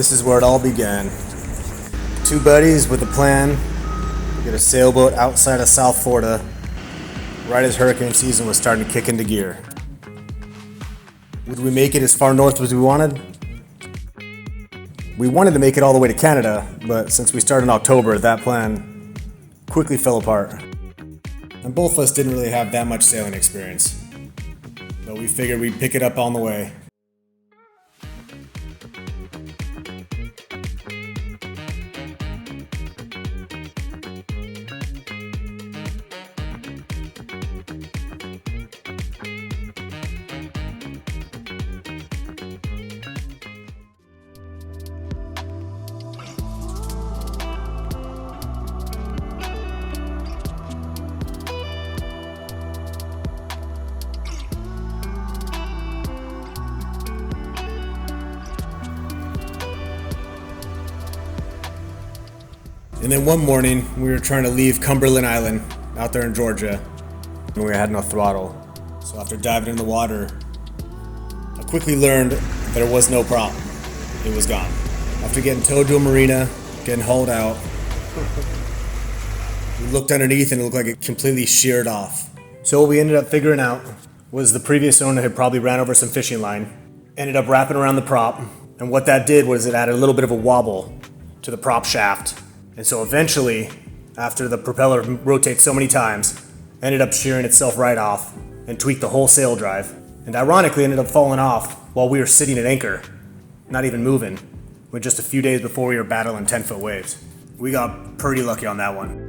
This is where it all began. Two buddies with a plan to get a sailboat outside of South Florida right as hurricane season was starting to kick into gear. Would we make it as far north as we wanted? We wanted to make it all the way to Canada, but since we started in October, that plan quickly fell apart. And both of us didn't really have that much sailing experience, but we figured we'd pick it up on the way. And then one morning, we were trying to leave Cumberland Island out there in Georgia, and we had no throttle. So after diving in the water, I quickly learned there was no prop. It was gone. After getting towed to a marina, getting hauled out, we looked underneath and it looked like it completely sheared off. So what we ended up figuring out was the previous owner had probably ran over some fishing line, ended up wrapping around the prop, and what that did was it added a little bit of a wobble to the prop shaft. And so eventually, after the propeller rotates so many times, ended up shearing itself right off and tweaked the whole sail drive. And ironically ended up falling off while we were sitting at anchor, not even moving, with just a few days before we were battling 10-foot waves. We got pretty lucky on that one.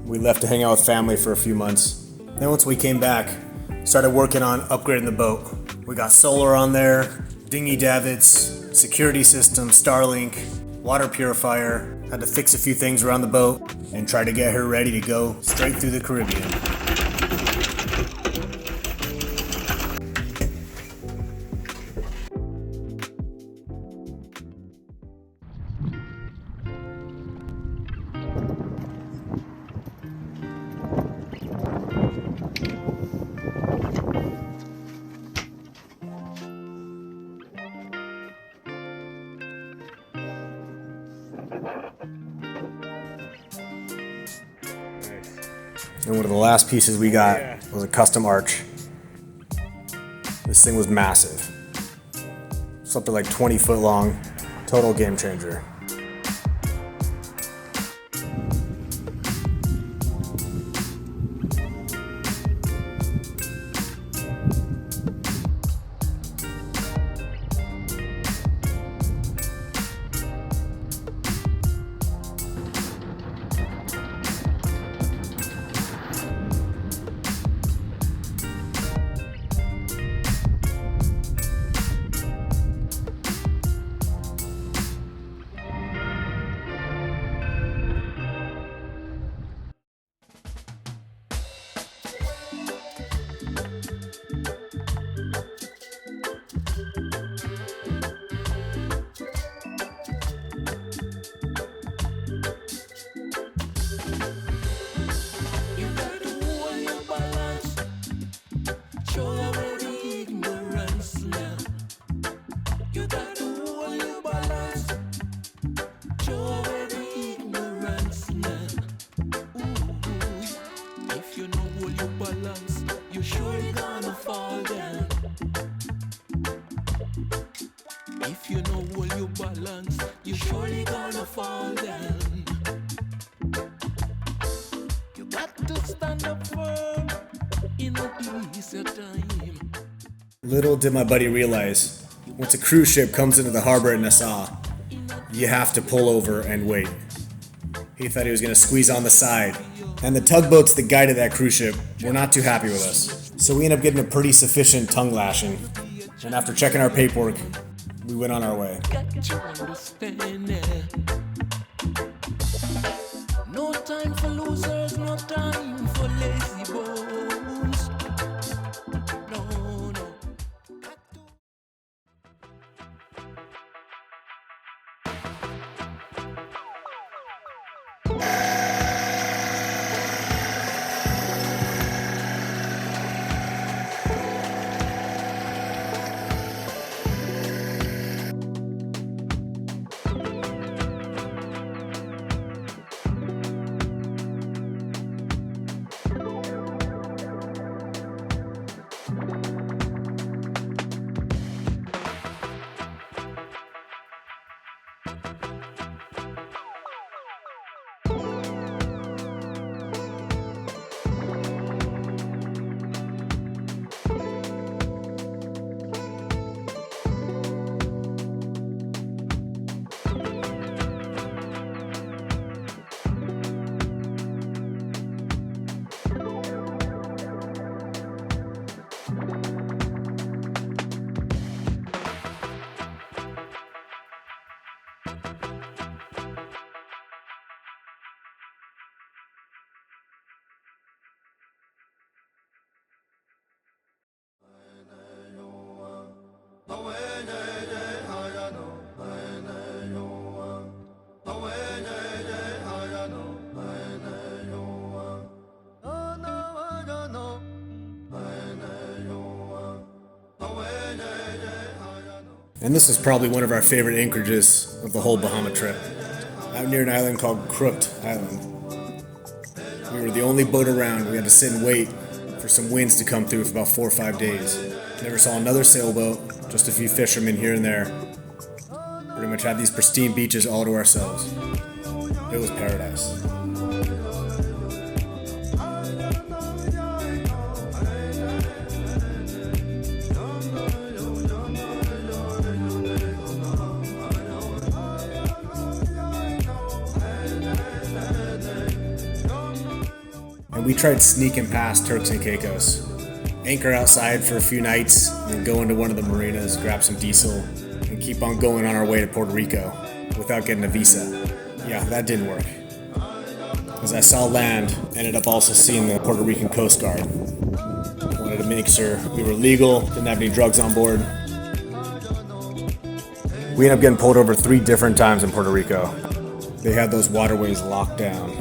We left to hang out with family for a few months. Then once we came back, started working on upgrading the boat. We got solar on there, dinghy davits, security system, Starlink, water purifier. Had to fix a few things around the boat and try to get her ready to go straight through the Caribbean. And one of the last pieces we got was a custom arch. This thing was massive. Something like 20 foot long, total game changer. You surely gonna fall down. If you know hold your balance, you surely gonna fall down. You got to stand up firm in a easier time. Little did my buddy realize, once a cruise ship comes into the harbor at Nassau, you have to pull over and wait. He thought he was going to squeeze on the side, and the tugboats that guided that cruise ship were not too happy with us. So we ended up getting a pretty sufficient tongue lashing, and after checking our paperwork, we went on our way. Got to understand it. No time for losers, no time for lazy bones. No, no. And this was probably one of our favorite anchorages of the whole Bahama trip. Out near an island called Crooked Island. We were the only boat around. We had to sit and wait for some winds to come through for about 4 or 5 days. Never saw another sailboat, just a few fishermen here and there. Pretty much had these pristine beaches all to ourselves. It was paradise. And we tried sneaking past Turks and Caicos. Anchor outside for a few nights, and then go into one of the marinas, grab some diesel, and keep on going on our way to Puerto Rico without getting a visa. Yeah, that didn't work. As I saw land, ended up also seeing the Puerto Rican Coast Guard. Wanted to make sure we were legal, didn't have any drugs on board. We ended up getting pulled over 3 different times in Puerto Rico. They had those waterways locked down.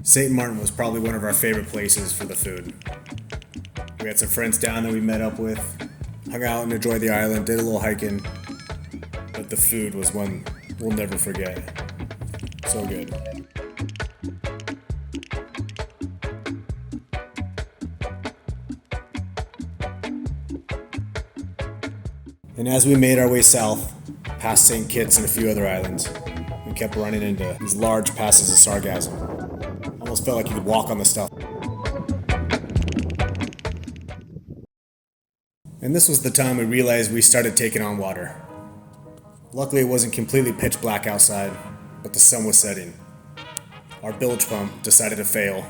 St. Martin was probably one of our favorite places for the food. We had some friends down that we met up with, hung out and enjoyed the island, did a little hiking. but the food was one we'll never forget. So good. And as we made our way south, past St. Kitts and a few other islands, we kept running into these large passes of sargassum. Almost felt like you could walk on the stuff. And this was the time we realized we started taking on water. Luckily, it wasn't completely pitch black outside, but the sun was setting. Our bilge pump decided to fail,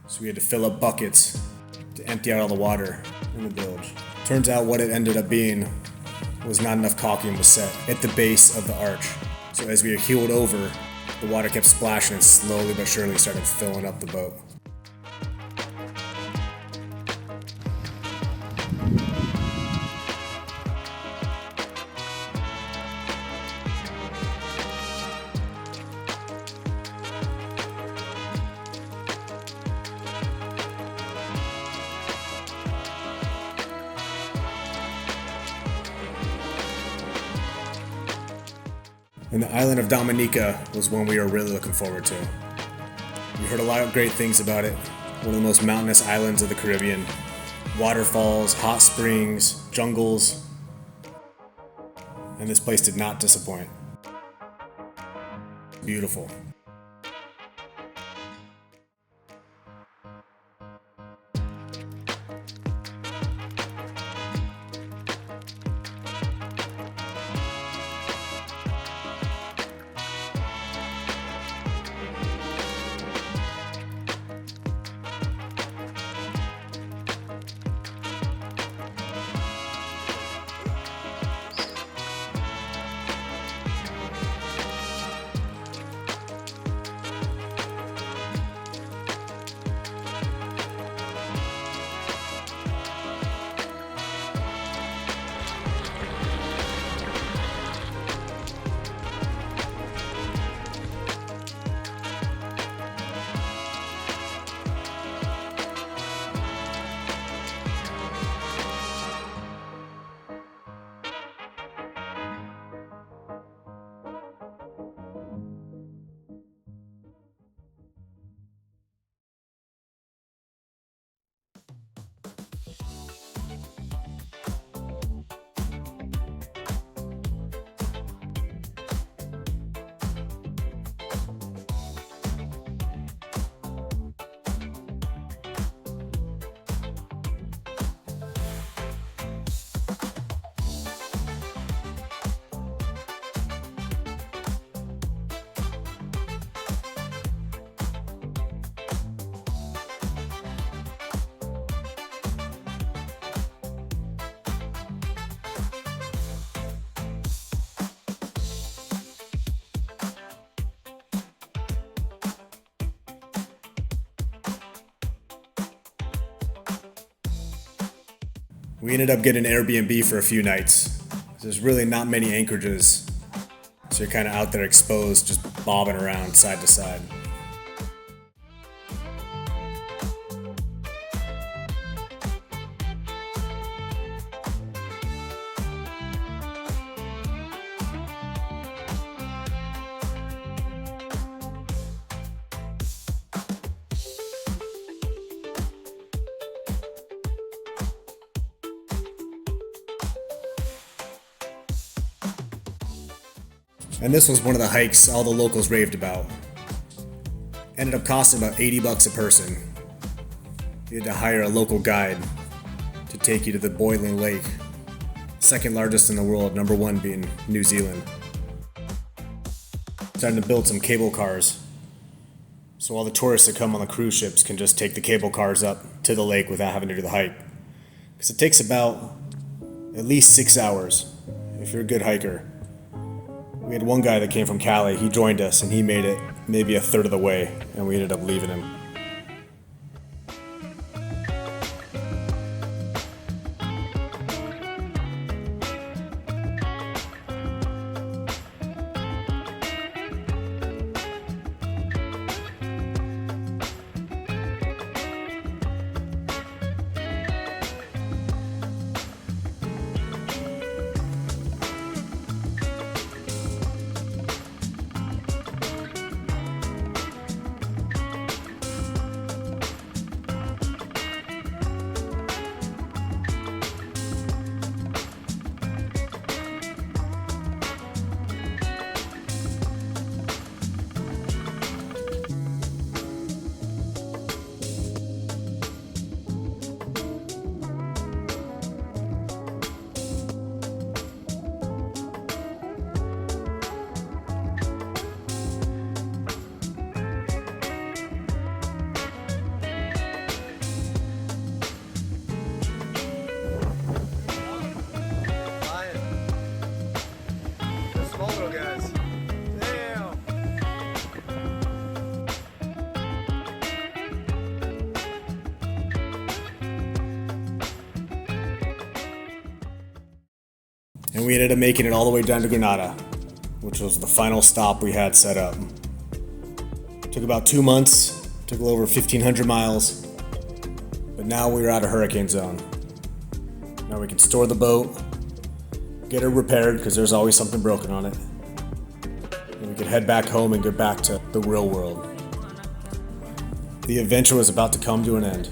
so we had to fill up buckets to empty out all the water in the bilge. Turns out what it ended up being was not enough caulking was set at the base of the arch. So as we heeled over, the water kept splashing and slowly but surely started filling up the boat. And the island of Dominica was one we were really looking forward to. We heard a lot of great things about it. One of the most mountainous islands of the Caribbean. Waterfalls, hot springs, jungles. And this place did not disappoint. Beautiful. We ended up getting an Airbnb for a few nights. There's really not many anchorages, so you're kind of out there exposed, just bobbing around side to side. And this was one of the hikes all the locals raved about. Ended up costing about $80 a person. You had to hire a local guide to take you to the boiling lake, second largest in the world, number one being New Zealand. Starting to build some cable cars, so all the tourists that come on the cruise ships can just take the cable cars up to the lake without having to do the hike. Because it takes about at least 6 hours if you're a good hiker. We had one guy that came from Cali, he joined us and he made it maybe a third of the way and we ended up leaving him. And we ended up making it all the way down to Granada, which was the final stop we had set up. Took about 2 months, took a little over 1,500 miles, but now we're out of hurricane zone. Now we can store the boat, get it repaired because there's always something broken on it, and we can head back home and get back to the real world. The adventure was about to come to an end.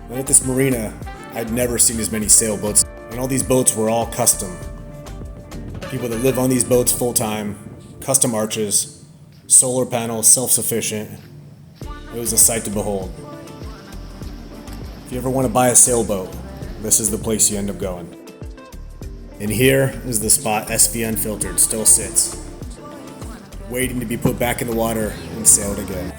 And at this marina, I'd never seen as many sailboats, and all these boats were all custom. People that live on these boats full time, custom arches, solar panels, self-sufficient. It was a sight to behold. If you ever want to buy a sailboat, this is the place you end up going. And here is the spot SV Unfiltered still sits, waiting to be put back in the water and sailed again.